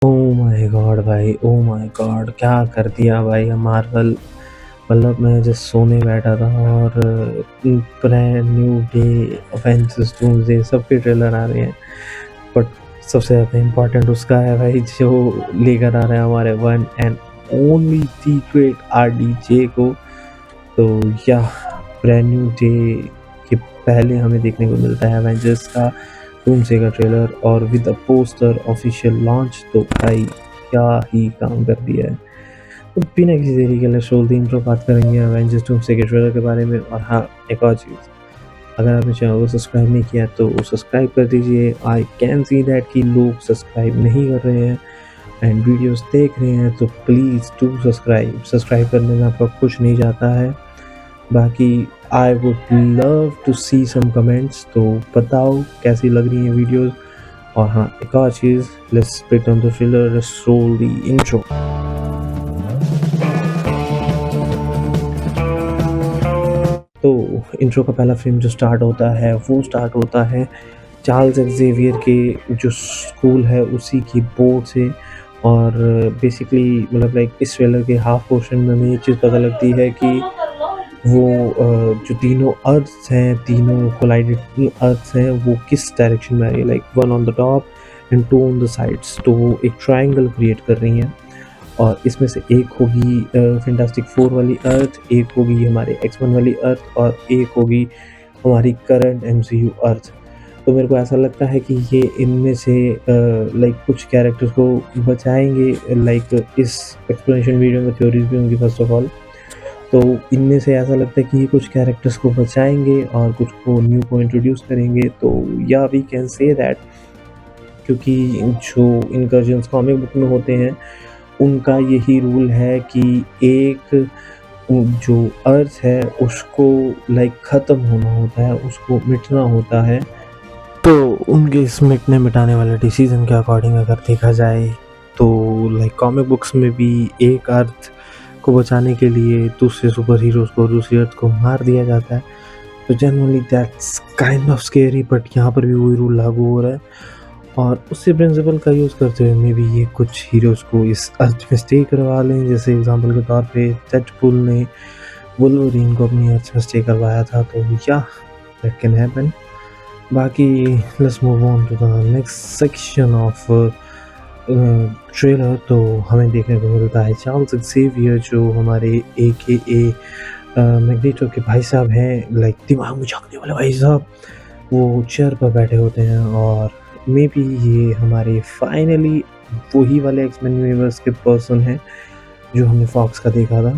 Oh my God भाई, oh my God! क्या कर दिया भाई मार्वल। मतलब मैं जस्ट सोने बैठा था और brand new day, Avengers doomsday सबके ट्रेलर आ रहे हैं। बट सबसे ज़्यादा इम्पोर्टेंट उसका है भाई जो लेकर आ रहे हैं हमारे one and only the great RDJ को। तो या ब्रांड न्यू डे के पहले हमें देखने को मिलता है अवेंजर्स का डूम्सडे का ट्रेलर और with a poster official launch. तो भाई क्या ही काम कर दिया है। तो बिना किसी देरी के लिए शोल दिन तो बात करेंगे अवेंजर्स डूम्सडे के ट्रेलर के बारे में। और हाँ, एक और चीज़, अगर आपने चैनल को सब्सक्राइब नहीं किया तो सब्सक्राइब कर दीजिए। आई कैन सी दैट कि लोग सब्सक्राइब नहीं कर रहे हैं एंड वीडियोस देख रहे हैं, तो प्लीज़ डू सब्सक्राइब करने में आपका कुछ नहीं जाता है। बाकी I would love to see some comments, तो बताओ कैसी लग रही है वीडियोस। और हाँ, एक और चीज़, let's break down the trailer, let's roll the intro. तो इंट्रो का पहला फ्रेम जो स्टार्ट होता है वो स्टार्ट होता है चार्ल्स एक्जेवियर के जो स्कूल है उसी की बोर्ड से। और बेसिकली मतलब लाइक इस ट्रेलर के हाफ पोर्शन में हमें ये चीज़ पता लगती है कि वो जो तीनों अर्थ्स हैं, तीनों कोलाइडेड अर्थ्स हैं, वो किस डायरेक्शन में आ रही है, like one on the top and two on the sides. तो वो एक ट्रायंगल क्रिएट कर रही हैं और इसमें से एक होगी फैंटास्टिक फोर वाली अर्थ, एक होगी हमारे एक्स-1 वाली अर्थ और एक होगी हमारी करंट एमसीयू अर्थ। तो मेरे को ऐसा लगता है कि ये इनमें से लाइक कुछ कैरेक्टर्स को बचाएँगे। लाइक इस एक्सप्लेनेशन वीडियो में थ्योरीज़ भी होंगी फर्स्ट ऑफ ऑल। तो इनमें से ऐसा लगता है कि ये कुछ कैरेक्टर्स को बचाएँगे और कुछ को न्यू को इंट्रोड्यूस करेंगे। तो या वी कैन से दैट, क्योंकि जो इनकर्जन्स कॉमिक बुक में होते हैं उनका यही रूल है कि एक जो अर्थ है उसको लाइक ख़त्म होना होता है, उसको मिटना होता है। तो उनके इस मिटने मिटाने वाले डिसीजन के अकॉर्डिंग अगर देखा जाए तो लाइक कॉमिक बुक्स में भी एक अर्थ को बचाने के लिए दूसरे सुपर हीरोज़ को दूसरी अर्थ को मार दिया जाता है। तो generally that's kind of scary, but यहाँ पर भी वही रूल लागू हो रहा है और उसी प्रिंसिपल का यूज़ करते हुए मे बी ये कुछ हीरोज़ को इस अर्थ में स्टे करवा लें। जैसे एग्जांपल के तौर पे डेडपूल ने वुल्वरीन को अपनी अर्थ में स्टे करवाया था। तो या दैट कैन हैपन। बाकी let's move on to the next section of trailer. तो हमें देखने को मिलता है चार्ल्स एक्सेवियर जो हमारे AKA मैग्नेटो के भाई साहब हैं, लाइक दिमाग में झाँकने वाले भाई साहब। वो चेयर पर बैठे होते हैं और मे बी ये हमारे फाइनली वही वाले एक्स-मेन यूनिवर्स के पर्सन हैं जो हमने फॉक्स का देखा था।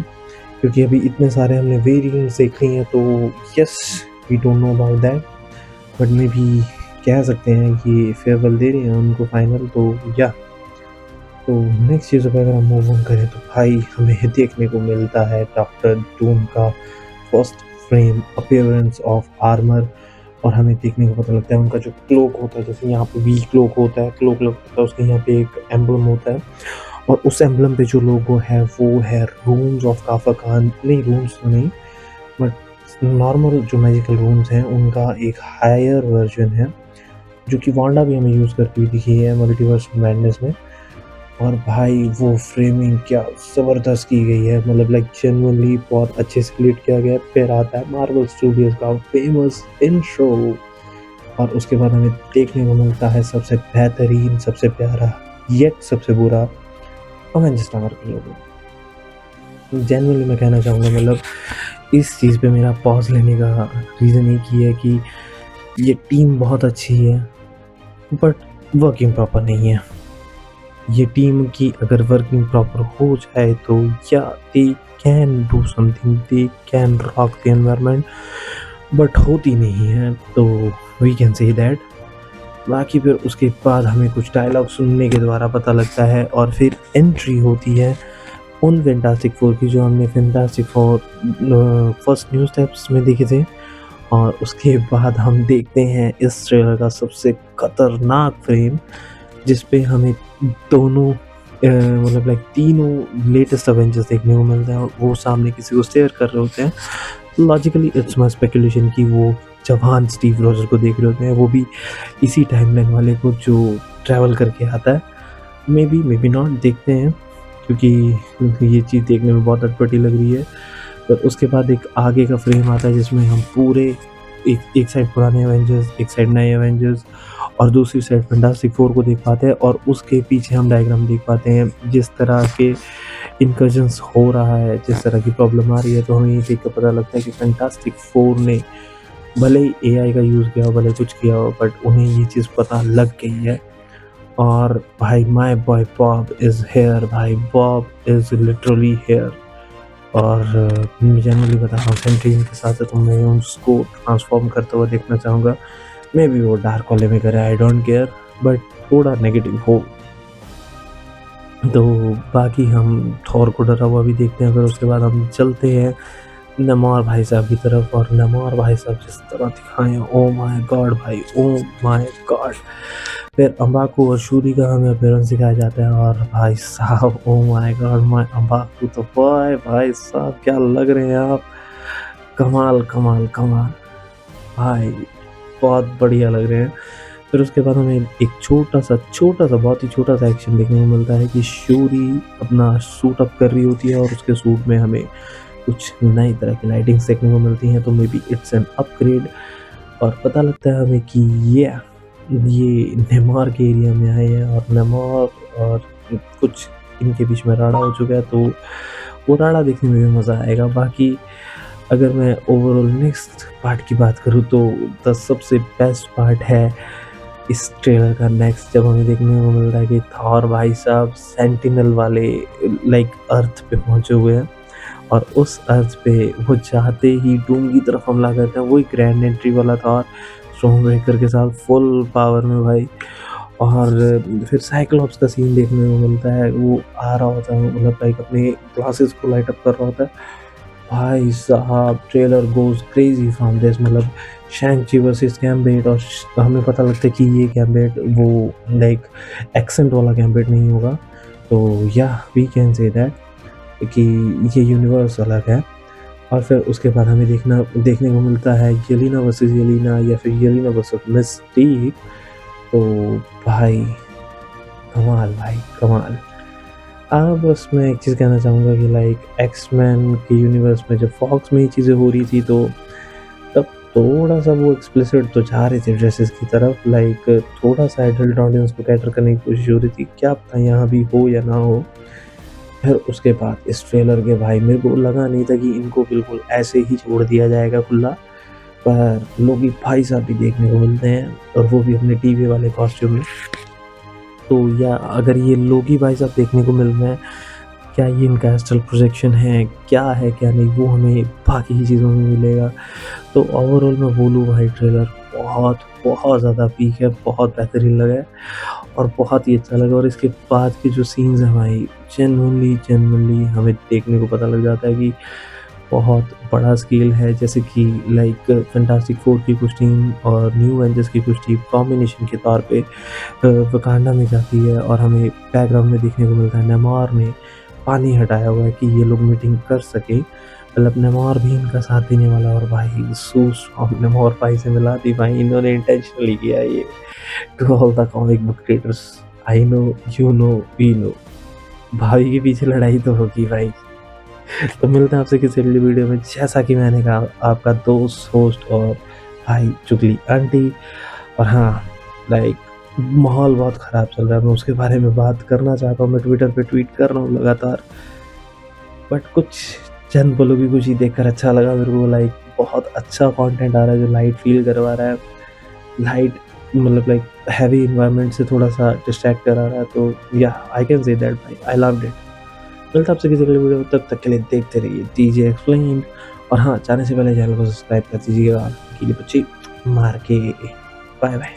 क्योंकि अभी इतने सारे हमने वेरिएंट्स देख ली हैं, तो yes we don't know about that, but maybe कह सकते हैं कि फेयरवेल दे रहे हैं उनको फाइनल। तो या तो नेक्स्ट चीज़ पे अगर हम मूव ऑन करें तो भाई हमें देखने को मिलता है डॉक्टर डूम का first frame appearance of armour. और हमें देखने को पता लगता है उनका जो क्लोक होता है, जैसे यहाँ पे वी क्लोक होता है, क्लोक लगता है उसके यहाँ पे एक एम्ब्लम होता है और उस एम्ब्लम पे जो लोगो है वो है रून्स ऑफ काफा खान। नहीं, रून्स तो नहीं, बट नॉर्मल जो मैजिकल रून्स हैं उनका एक हायर वर्जन है जो कि वांडा भी हमें यूज़ करती हुई दिखी है मल्टीवर्स मैडनेस में। और भाई वो फ्रेमिंग क्या ज़बरदस्त की गई है, मतलब लाइक जेन्युइनली बहुत अच्छे से क्रिएट किया गया है। फिर आता है मार्वल स्टूडियोज़ का फेमस इंट्रो और उसके बाद हमें देखने को मिलता है सबसे बेहतरीन, सबसे प्यारा येट सबसे बुरा अवेंजर्स टावर के लोगो। जेन्युइनली मैं कहना चाहूँगा, मतलब इस चीज़ पे मेरा पॉज लेने का रीज़न एक ही है कि ये टीम बहुत अच्छी है बट वर्किंग प्रॉपर नहीं है। ये टीम की अगर वर्किंग प्रॉपर हो जाए तो या they can do something, they can rock the environment, but होती नहीं है। तो वी कैन से दैट। बाकी फिर उसके बाद हमें कुछ डायलॉग सुनने के द्वारा पता लगता है और फिर एंट्री होती है उन फैंटास्टिक फोर की जो हमने fantastic four first news steps में देखे थे। और उसके बाद हम देखते हैं इस ट्रेलर का सबसे खतरनाक फ्रेम जिस पे हमें दोनों मतलब लाइक तीनों लेटेस्ट अवेंजर्स देखने को मिलते हैं और वो सामने किसी को स्टेयर कर रहे होते हैं। लॉजिकली इट्स माय स्पेकुलेशन कि वो जवान स्टीव रॉजर को देख रहे होते हैं, वो भी इसी टाइमलाइन वाले को जो ट्रैवल करके आता है। मे बी नॉट, देखते हैं, क्योंकि ये चीज़ देखने में बहुत अटपटी लग रही है। पर उसके बाद एक आगे का फ्रेम आता है जिसमें हम पूरे एक एक साइड पुराने एवेंजर्स, एक साइड नए एवेंजर्स और दूसरी साइड फैंटास्टिक फोर को देख पाते हैं, और उसके पीछे हम डायग्राम देख पाते हैं जिस तरह के इनकर्जन्स हो रहा है, जिस तरह की प्रॉब्लम आ रही है। तो हमें ये देख कर पता लगता है कि फैंटास्टिक फोर ने भले ही एआई का यूज़ किया हो, भले कुछ किया हो, बट उन्हें ये चीज़ पता लग गई है। और भाई my boy Bob is here, भाई बॉब इज़ लिटरली हियर। और मैं जेन्युइनली बता रहा हूँ, सेंट्रियन के साथ तो मैं उसको ट्रांसफॉर्म करता हुआ देखना चाहूँगा। मे बी वो डार्क वाले में करे, आई डोंट केयर, बट थोड़ा नेगेटिव हो। तो बाकी हम थॉर को डरा हुआ भी देखते हैं। फिर उसके बाद हम चलते हैं नमोर भाई साहब की तरफ, और नमोर भाई साहब जिस तरह दिखाए, ओ माय गॉड भाई, ओ माय गॉड। फिर अम्बाकू और शूरी का हमें अपीयरेंस दिखाया जाता है, और भाई साहब ओ माय गॉड, माय अम्बाकू तो भाई साहब क्या लग रहे हैं आप, कमाल कमाल कमाल भाई, बहुत बढ़िया लग रहे हैं। फिर उसके बाद हमें एक छोटा सा बहुत ही छोटा सा एक्शन देखने को मिलता है कि शूरी अपना सूट अप कर रही होती है, और उसके सूट में हमें कुछ नई तरह की लाइटिंग्स देखने को मिलती हैं। तो may be it's an upgrade, और पता लगता है हमें कि ये नेमार के एरिया में आए हैं, और नेमार और कुछ इनके बीच में राड़ा हो चुका है। तो वो राड़ा देखने में भी मज़ा आएगा। बाकी अगर मैं ओवरऑल नेक्स्ट पार्ट की बात करूँ, तो द सबसे बेस्ट पार्ट है इस ट्रेलर का नेक्स्ट, जब हमें देखने को मिल रहा है कि थॉर भाई साहब सेंटिनल वाले लाइक अर्थ पे पहुंचे हुए हैं, और उस अर्थ पे वो जाते ही डूम की तरफ हमला करते हैं। वही ग्रैंड एंट्री वाला थॉर स्टॉर्म ब्रेकर के साथ फुल पावर में भाई। और फिर साइक्लॉप्स का सीन देखने को मिलता है, वो आ रहा होता है, मतलब लाइक अपने ग्लासेस को लाइट अप कर रहा होता है। भाई साहब trailer goes crazy from this, मतलब शैंक-ची वर्सेस गैम्बिट, और हमें पता लगता है कि ये गैम्बिट वो लाइक एक्सेंट वाला गैम्बिट नहीं होगा। तो या वी कैन से दैट कि ये यूनिवर्स अलग है। और फिर उसके बाद हमें देखने को मिलता है येलेना वर्सेस येलेना, या फिर येलेना वर्सेस मिस्टीक। तो भाई कमाल भाई कमाल। बस मैं एक चीज़ कहना चाहूँगा कि लाइक एक्स-मैन के यूनिवर्स में जब फॉक्स में ये चीज़ें हो रही थी, तो तब थोड़ा-सा वो एक्सप्लिसिट तो जा रहे थे ड्रेसेस की तरफ, लाइक थोड़ा-सा एडल्ट ऑडियंस को कैटर करने की कोशिश हो रही थी। क्या पता यहाँ भी हो या ना हो। फिर उसके बाद इस ट्रेलर के भाई मेरे को लगा नहीं था कि इनको बिल्कुल ऐसे ही छोड़ दिया जाएगा खुला, पर लोग भाई साहब भी देखने को मिलते हैं, और वो भी अपने टीवी वाले कॉस्ट्यूम में। तो या अगर ये लोगी भाई साहब देखने को मिल रहे हैं, क्या ये इनका एस्ट्रल प्रोजेक्शन है, क्या है क्या नहीं, वो हमें बाकी की चीज़ों में मिलेगा। तो ओवरऑल मैं बोलूँ भाई ट्रेलर बहुत बहुत ज़्यादा पीक है, बहुत बेहतरीन लगा है, और बहुत ही अच्छा लगा। और इसके बाद के जो सीन्स हैं भाई, जेन्युइनली हमें देखने को पता लग जाता है कि बहुत बड़ा स्केल है। जैसे कि लाइक फैंटास्टिक फोर की कुछ टीम और न्यू एवेंजर्स की कुछ टीम कॉम्बिनेशन के तौर पे वकांडा में जाती है, और हमें बैकग्राउंड में देखने को मिलता है नेमार ने पानी हटाया हुआ है कि ये लोग मीटिंग कर सके, मतलब नेमार भी इनका साथ देने वाला है। और भाई सूस नेमार भाई से मिला दी भाई, इन्होंने इंटेंशनली किया है ये। To all the comic book readers, I know, you know, we know, भाई के पीछे लड़ाई तो होगी भाई। तो मिलते हैं आपसे किसी अगली वीडियो में। जैसा कि मैंने कहा, आपका दोस्त, होस्ट और भाई चुगली आंटी। और हाँ, लाइक माहौल बहुत ख़राब चल रहा है, मैं उसके बारे में बात करना चाहता हूँ। मैं ट्विटर पे ट्वीट कर रहा हूँ लगातार, बट कुछ चंद पलों की खुशी देखकर अच्छा लगा मेरे को। लाइक बहुत अच्छा कंटेंट आ रहा है जो लाइट फील करवा रहा है, लाइट मतलब लाइक हैवी इन्वायरमेंट से थोड़ा सा डिस्ट्रैक्ट करा रहा है। तो या आई कैन से दैट भाई, आई लव्ड इट। मिलता है आपसे किसी अगली वीडियो में, तब तक के लिए देखते रहिए डीजे एक्सप्लेन्ड। और हाँ, जाने से पहले चैनल को सब्सक्राइब कर दीजिएगा, कीली बच्ची मार के। Bye bye.